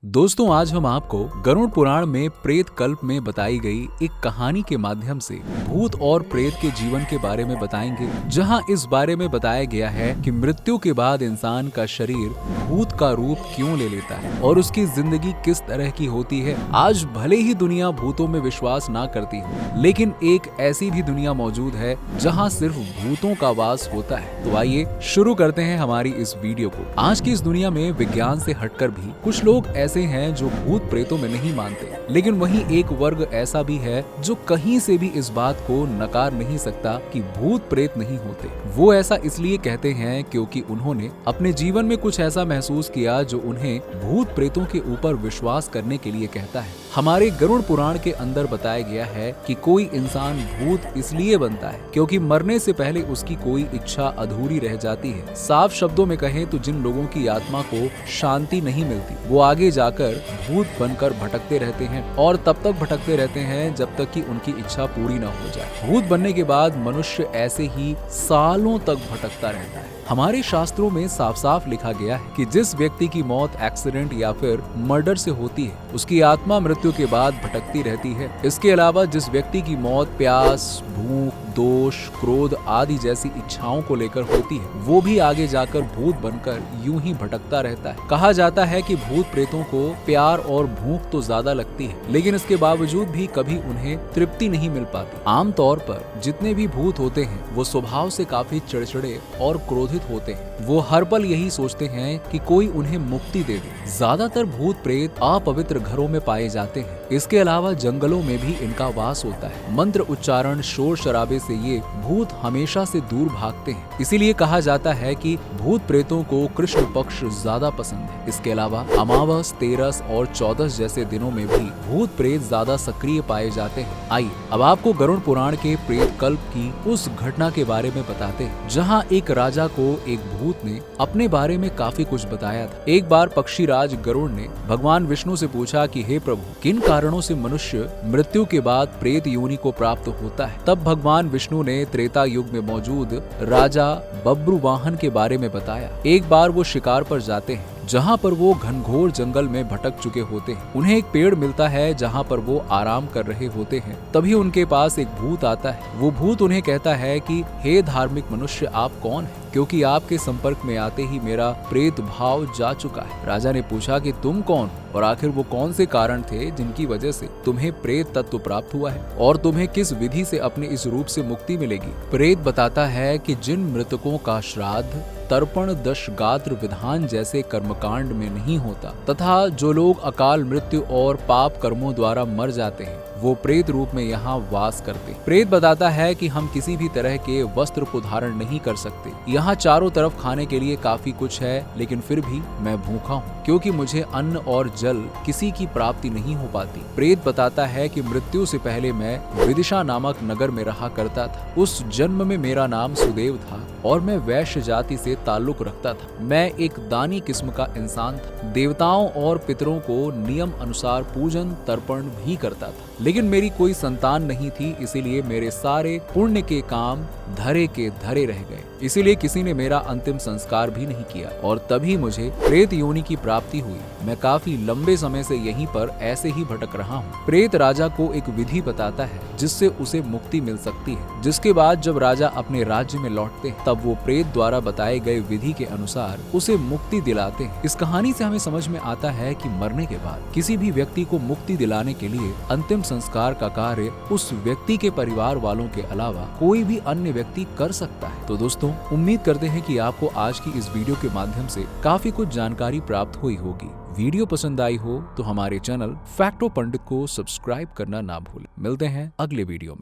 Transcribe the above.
दोस्तों, आज हम आपको गरुड़ पुराण में प्रेत कल्प में बताई गई एक कहानी के माध्यम से भूत और प्रेत के जीवन के बारे में बताएंगे, जहां इस बारे में बताया गया है कि मृत्यु के बाद इंसान का शरीर भूत का रूप क्यों ले लेता है और उसकी जिंदगी किस तरह की होती है। आज भले ही दुनिया भूतों में विश्वास ना करती हो, लेकिन एक ऐसी भी दुनिया मौजूद है जहां सिर्फ भूतों का वास होता है। तो आइए शुरू करते हैं हमारी इस वीडियो को। आज की इस दुनिया में विज्ञान से हटकर भी कुछ लोग ऐसे हैं जो भूत प्रेतों में नहीं मानते, लेकिन वहीं एक वर्ग ऐसा भी है जो कहीं से भी इस बात को नकार नहीं सकता कि भूत प्रेत नहीं होते। वो ऐसा इसलिए कहते हैं क्योंकि उन्होंने अपने जीवन में कुछ ऐसा महसूस किया जो उन्हें भूत प्रेतों के ऊपर विश्वास करने के लिए कहता है। हमारे गरुड़ पुराण के अंदर बताया गया है कि कोई इंसान भूत इसलिए बनता है क्योंकि मरने से पहले उसकी कोई इच्छा अधूरी रह जाती है। साफ शब्दों में कहें तो जिन लोगों की आत्मा को शांति नहीं मिलती, वो आगे जाकर भूत बनकर भटकते रहते हैं और तब तक भटकते रहते हैं जब तक कि उनकी इच्छा पूरी न हो जाए। भूत बनने के बाद मनुष्य ऐसे ही सालों तक भटकता रहता है। हमारे शास्त्रों में साफ साफ लिखा गया है कि जिस व्यक्ति की मौत एक्सीडेंट या फिर मर्डर से होती है, उसकी आत्मा मृत्यु के बाद भटकती रहती है। इसके अलावा जिस व्यक्ति की मौत प्यास, भूख, दोष, क्रोध आदि जैसी इच्छाओं को लेकर होती है, वो भी आगे जाकर भूत बनकर यूं ही भटकता रहता है। कहा जाता है कि भूत प्रेतों को प्यार और भूख तो ज्यादा लगती है, लेकिन इसके बावजूद भी कभी उन्हें तृप्ति नहीं मिल पाती। आमतौर पर जितने भी भूत होते हैं वो स्वभाव से काफी चिड़चिड़े और क्रोधित होते हैं। वो हर पल यही सोचते हैं कि कोई उन्हें मुक्ति दे दे। ज्यादातर भूत प्रेत अपवित्र घरों में पाए जाते हैं। इसके अलावा जंगलों में भी इनका वास होता है। मंत्र उच्चारण, शोर शराबे से ये भूत हमेशा से दूर भागते हैं। इसीलिए कहा जाता है कि भूत प्रेतों को कृष्ण पक्ष ज्यादा पसंद है। इसके अलावा अमावस, तेरस और 14 जैसे दिनों में भी भूत प्रेत ज्यादा सक्रिय पाए जाते हैं। आइए अब आपको गरुड़ पुराण के प्रेत कल्प की उस घटना के बारे में बताते हैं जहाँ एक राजा को एक भूत ने अपने बारे में काफी कुछ बताया था। एक बार पक्षीराज गरुड़ ने भगवान विष्णु से पूछा कि हे प्रभु, किन कारणों से मनुष्य मृत्यु के बाद प्रेत योनि को प्राप्त होता है। तब भगवान विष्णु ने त्रेता युग में मौजूद राजा बब्रुवाहन के बारे में बताया। एक बार वो शिकार पर जाते हैं जहाँ पर वो घनघोर जंगल में भटक चुके होते हैं। उन्हें एक पेड़ मिलता है जहाँ पर वो आराम कर रहे होते हैं। तभी उनके पास एक भूत आता है। वो भूत उन्हें कहता है कि हे धार्मिक मनुष्य, आप कौन हैं? क्योंकि आपके संपर्क में आते ही मेरा प्रेत भाव जा चुका है। राजा ने पूछा कि तुम कौन और आखिर वो कौन से कारण थे जिनकी वजह से तुम्हें प्रेत तत्व प्राप्त हुआ है और तुम्हें किस विधि से अपने इस रूप से मुक्ति मिलेगी। प्रेत बताता है कि जिन मृतकों का श्राद्ध, तर्पण, दशगात्र विधान जैसे कर्मकांड में नहीं होता तथा जो लोग अकाल मृत्यु और पाप कर्मों द्वारा मर जाते हैं, वो प्रेत रूप में यहाँ वास करते। प्रेत बताता है कि हम किसी भी तरह के वस्त्र को धारण नहीं कर सकते। यहाँ चारों तरफ खाने के लिए काफी कुछ है, लेकिन फिर भी मैं भूखा हूँ क्योंकि मुझे अन्न और जल किसी की प्राप्ति नहीं हो पाती। प्रेत बताता है कि मृत्यु से पहले मैं विदिशा नामक नगर में रहा करता था। उस जन्म में मेरा नाम सुदेव था और मैं वैश्य जाति से ताल्लुक रखता था। मैं एक दानी किस्म का इंसान था। देवताओं और पितरों को नियम अनुसार पूजन तर्पण भी करता था, लेकिन मेरी कोई संतान नहीं थी। इसीलिए मेरे सारे पुण्य के काम धरे के धरे रह गए। इसीलिए किसी ने मेरा अंतिम संस्कार भी नहीं किया और तभी मुझे प्रेत योनि की प्राप्ति हुई। मैं काफी लंबे समय से यहीं पर ऐसे ही भटक रहा हूँ। प्रेत राजा को एक विधि बताता है जिससे उसे मुक्ति मिल सकती है। जिसके बाद जब राजा अपने राज्य में लौटते हैं, तब वो प्रेत द्वारा बताए गए विधि के अनुसार उसे मुक्ति दिलाते हैं। इस कहानी से हमें समझ में आता है कि मरने के बाद किसी भी व्यक्ति को मुक्ति दिलाने के लिए अंतिम संस्कार का कार्य उस व्यक्ति के परिवार वालों के अलावा कोई भी अन्य व्यक्ति कर सकता है। तो दोस्तों, उम्मीद करते हैं कि आपको आज की इस वीडियो के माध्यम से काफी कुछ जानकारी प्राप्त हुई होगी। वीडियो पसंद आई हो तो हमारे चैनल फैक्टो पंडित को सब्सक्राइब करना ना भूलें। मिलते हैं अगले वीडियो में।